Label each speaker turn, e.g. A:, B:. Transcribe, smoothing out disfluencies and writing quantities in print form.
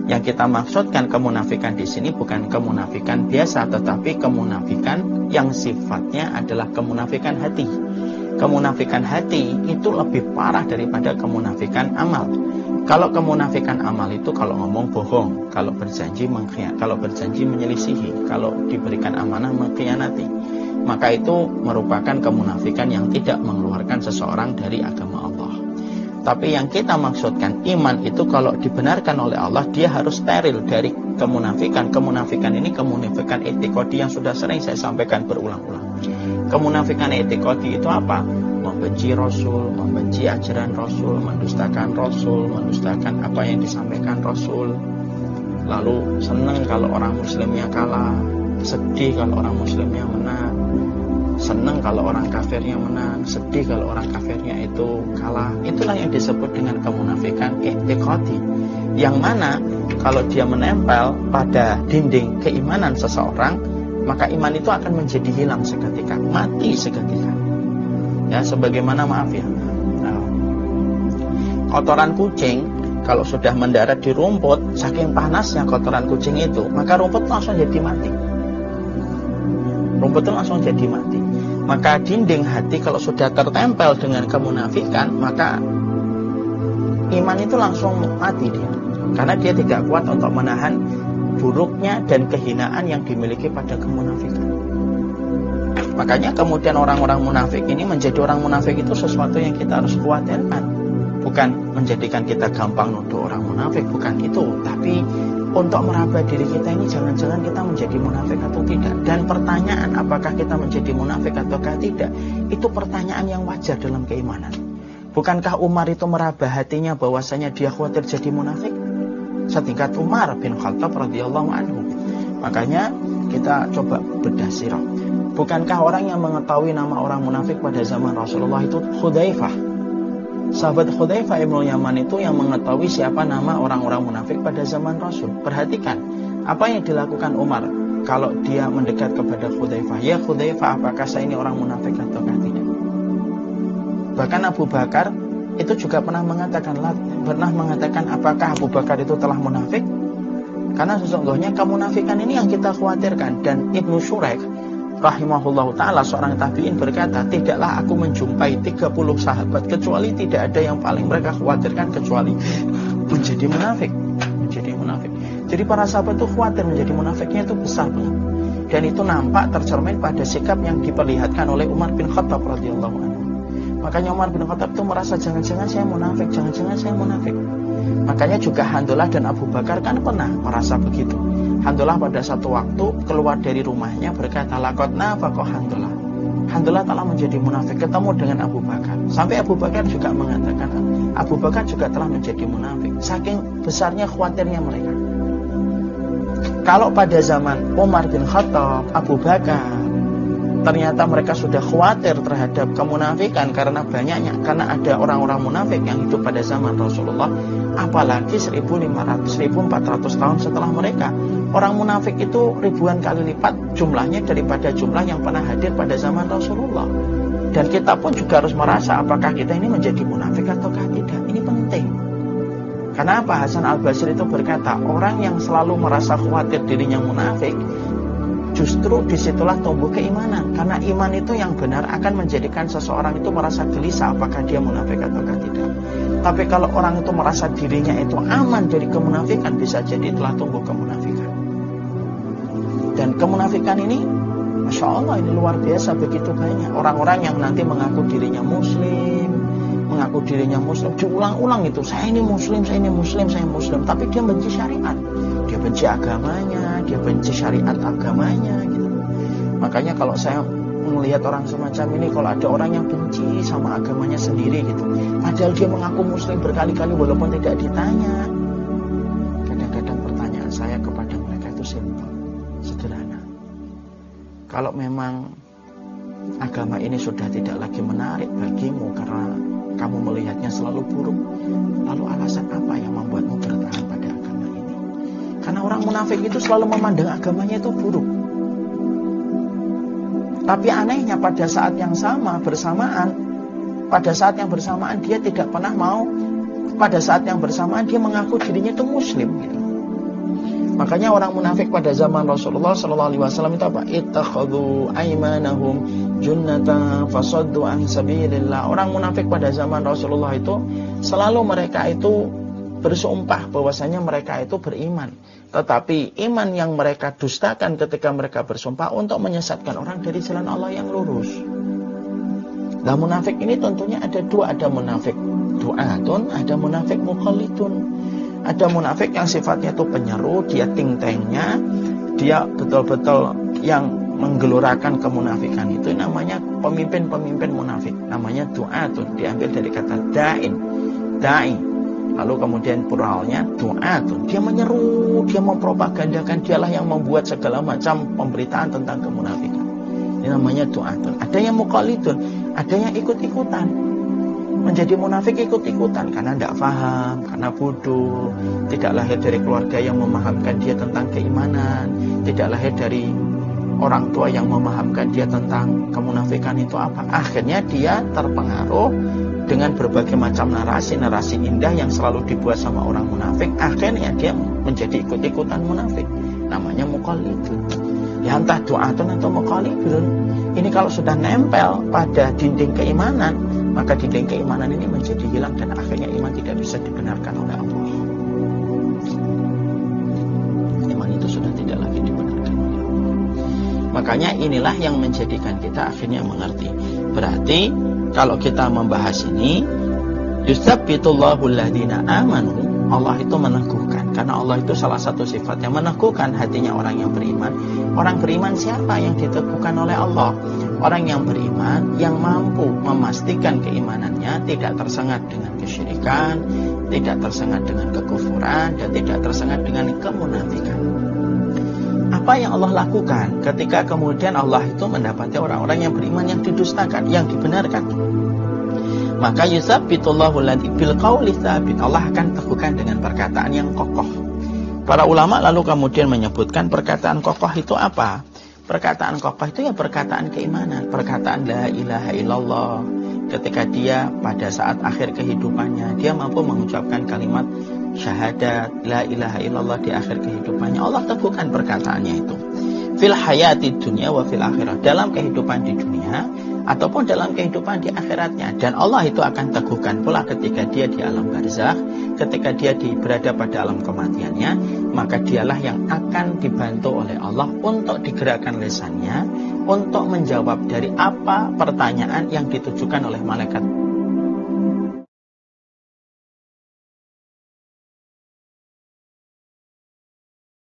A: Yang kita maksudkan kemunafikan di sini bukan kemunafikan biasa, tetapi kemunafikan yang sifatnya adalah kemunafikan hati. Kemunafikan hati itu lebih parah daripada kemunafikan amal. Kalau kemunafikan amal itu kalau ngomong bohong, kalau berjanji mengkhianati, kalau berjanji menyelisihi, kalau diberikan amanah mengkhianati, maka itu merupakan kemunafikan yang tidak mengeluarkan seseorang dari agama Allah. Tapi yang kita maksudkan iman itu kalau dibenarkan oleh Allah, dia harus steril dari kemunafikan. Kemunafikan ini kemunafikan etikodi yang sudah sering saya sampaikan berulang-ulang. Kemunafikan etikodi itu apa? Membenci Rasul, membenci ajaran Rasul, mendustakan apa yang disampaikan Rasul. Lalu senang kalau orang muslimnya kalah, sedih kalau orang muslimnya menang, senang kalau orang kafirnya menang, sedih kalau orang kafirnya itu kalah. Itulah yang disebut dengan kemunafikan i'tiqadi, yang mana kalau dia menempel pada dinding keimanan seseorang, maka iman itu akan menjadi hilang seketika, mati seketika. Ya, sebagaimana kotoran kucing kalau sudah mendarat di rumput, saking panasnya kotoran kucing itu, maka rumput langsung jadi mati. Rumput itu langsung jadi mati. Maka dinding hati kalau sudah tertempel dengan kemunafikan, maka iman itu langsung mati dia. Karena dia tidak kuat untuk menahan buruknya dan kehinaan yang dimiliki pada kemunafikan. Makanya kemudian orang-orang munafik ini menjadi orang munafik itu sesuatu yang kita harus khawatirkan. Bukan menjadikan kita gampang nuduh orang munafik, bukan itu. Tapi untuk meraba diri kita ini, jangan-jangan kita menjadi munafik atau tidak. Dan pertanyaan apakah kita menjadi munafik ataukah tidak, itu pertanyaan yang wajar dalam keimanan. Bukankah Umar itu meraba hatinya bahwasanya dia khawatir jadi munafik? Setingkat Umar bin Khattab radhiyallahu anhu. Makanya kita coba bedah sirah. Bukankah orang yang mengetahui nama orang munafik pada zaman Rasulullah itu Hudzaifah? Sahabat Hudzaifah Ibnu Yaman itu yang mengetahui siapa nama orang-orang munafik pada zaman Rasul. Perhatikan apa yang dilakukan Umar kalau dia mendekat kepada Hudzaifah. Ya Hudzaifah, apakah saya ini orang munafik ataukah tidak? Bahkan Abu Bakar itu juga pernah mengatakan apakah Abu Bakar itu telah munafik? Karena sesungguhnya kemunafikan ini yang kita khawatirkan. Dan Ibnu Syuraik rahimahullah ta'ala, seorang tabi'in, berkata, tidaklah aku menjumpai 30 sahabat kecuali tidak ada yang paling mereka khawatirkan kecuali menjadi munafik. Jadi para sahabat itu khawatir menjadi munafiknya itu besar banget. Dan itu nampak tercermin pada sikap yang diperlihatkan oleh Umar bin Khattab radhiyallahu anhu. Makanya Umar bin Khattab itu merasa jangan-jangan saya munafik. Makanya juga Handhalah dan Abu Bakar kan pernah merasa begitu. Handhalah pada satu waktu keluar dari rumahnya berkata, laqad nafaqa Handhalah. Handhalah telah menjadi munafik ketemu dengan Abu Bakar. Sampai Abu Bakar juga mengatakan, Abu Bakar juga telah menjadi munafik. Saking besarnya khawatirnya mereka. Kalau pada zaman Umar bin Khattab, Abu Bakar, ternyata mereka sudah khawatir terhadap kemunafikan karena ada orang-orang munafik yang hidup pada zaman Rasulullah, apalagi 1400 tahun setelah mereka. Orang munafik itu ribuan kali lipat jumlahnya daripada jumlah yang pernah hadir pada zaman Rasulullah. Dan kita pun juga harus merasa apakah kita ini menjadi munafik ataukah tidak. Ini penting. Karena apa? Hasan al-Basri itu berkata, orang yang selalu merasa khawatir dirinya munafik, justru disitulah tumbuh keimanan. Karena iman itu yang benar akan menjadikan seseorang itu merasa gelisah apakah dia munafik ataukah tidak. Tapi kalau orang itu merasa dirinya itu aman dari kemunafikan, bisa jadi telah tumbuh kemunafikan. Dan kemunafikan ini, Masya Allah, ini luar biasa, begitu banyak. Orang-orang yang nanti mengaku dirinya muslim, diulang-ulang itu, saya ini muslim, tapi dia benci syariat. Dia benci agamanya, dia benci syariat agamanya gitu. Makanya kalau saya melihat orang semacam ini, kalau ada orang yang benci sama agamanya sendiri gitu, padahal dia mengaku muslim berkali-kali walaupun tidak ditanya, kadang-kadang pertanyaan saya kepada mereka itu simpel, sederhana. Kalau memang agama ini sudah tidak lagi menarik bagimu karena kamu melihatnya selalu buruk, lalu alasan apa yang membuatmu bertahan pada agama ini? Karena orang munafik itu selalu memandang agamanya itu buruk. Tapi anehnya pada saat yang bersamaan dia tidak pernah mau, pada saat yang bersamaan dia mengaku dirinya itu muslim gitu. Makanya orang munafik pada zaman Rasulullah SAW itu apa? Ittakhadhu aymanahum junnata fasaddu an sabilillah. Orang munafik pada zaman Rasulullah itu selalu mereka itu bersumpah bahwasanya mereka itu beriman, tetapi iman yang mereka dustakan ketika mereka bersumpah untuk menyesatkan orang dari jalan Allah yang lurus. Nah, munafik ini tentunya ada dua, ada munafik du'atun, ada munafik mukhallidun. Ada munafik yang sifatnya itu penyeru, dia ting-tengnya, dia betul-betul yang menggelurakan kemunafikan, itu namanya pemimpin-pemimpin munafik, namanya du'atun, diambil dari kata da'in, da'i. Lalu kemudian pluralnya du'atun, dia menyeru, dia mempropagandakan, dialah yang membuat segala macam pemberitaan tentang kemunafikan. Ini namanya du'atun. Ada yang mukhallidun, ada yang ikut-ikutan. Menjadi munafik ikut-ikutan karena tidak paham, karena bodoh, tidak lahir dari keluarga yang memahamkan dia tentang keimanan, tidak lahir dari orang tua yang memahamkan dia tentang kemunafikan itu apa. Akhirnya dia terpengaruh dengan berbagai macam narasi-narasi indah yang selalu dibuat sama orang munafik. Akhirnya dia menjadi ikut-ikutan munafik. Namanya mukhallidun. Ya entah du'atun atau mukhallidun. Ini kalau sudah nempel pada dinding keimanan, maka dinding keimanan ini menjadi hilang dan akhirnya iman tidak bisa dibenarkan oleh Allah. Iman itu sudah tidak lagi dibenarkan oleh Allah. Makanya inilah yang menjadikan kita akhirnya mengerti. Berarti kalau kita membahas ini, yusabbitullahu alladhina amanu, Allah itu meneguhkan. Karena Allah itu salah satu sifatnya meneguhkan hatinya orang yang beriman. Orang beriman siapa yang diteguhkan oleh Allah? Orang yang beriman yang mampu memastikan keimanannya tidak tersengat dengan kesyirikan, tidak tersengat dengan kekufuran, dan tidak tersengat dengan kemunafikan. Apa yang Allah lakukan ketika kemudian Allah itu mendapati orang-orang yang beriman yang didustakan, yang dibenarkan? Maka yusabbitullahu alladzi bil qauli tsabit, Allah akan teguhkan dengan perkataan yang kokoh. Para ulama lalu kemudian menyebutkan perkataan kokoh itu apa? Perkataan kokoh itu ya perkataan keimanan, perkataan la ilaha illallah. Ketika dia pada saat akhir kehidupannya, dia mampu mengucapkan kalimat syahadat la ilaha illallah di akhir kehidupannya, Allah teguhkan perkataannya itu. Fil hayati dunya wa fil akhirah, dalam kehidupan di dunia ataupun dalam kehidupan di akhiratnya. Dan Allah itu akan teguhkan pula ketika dia di alam barzakh, ketika dia berada pada alam kematiannya, maka dialah yang akan dibantu oleh Allah untuk digerakkan lisannya untuk menjawab dari apa pertanyaan yang ditujukan oleh malaikat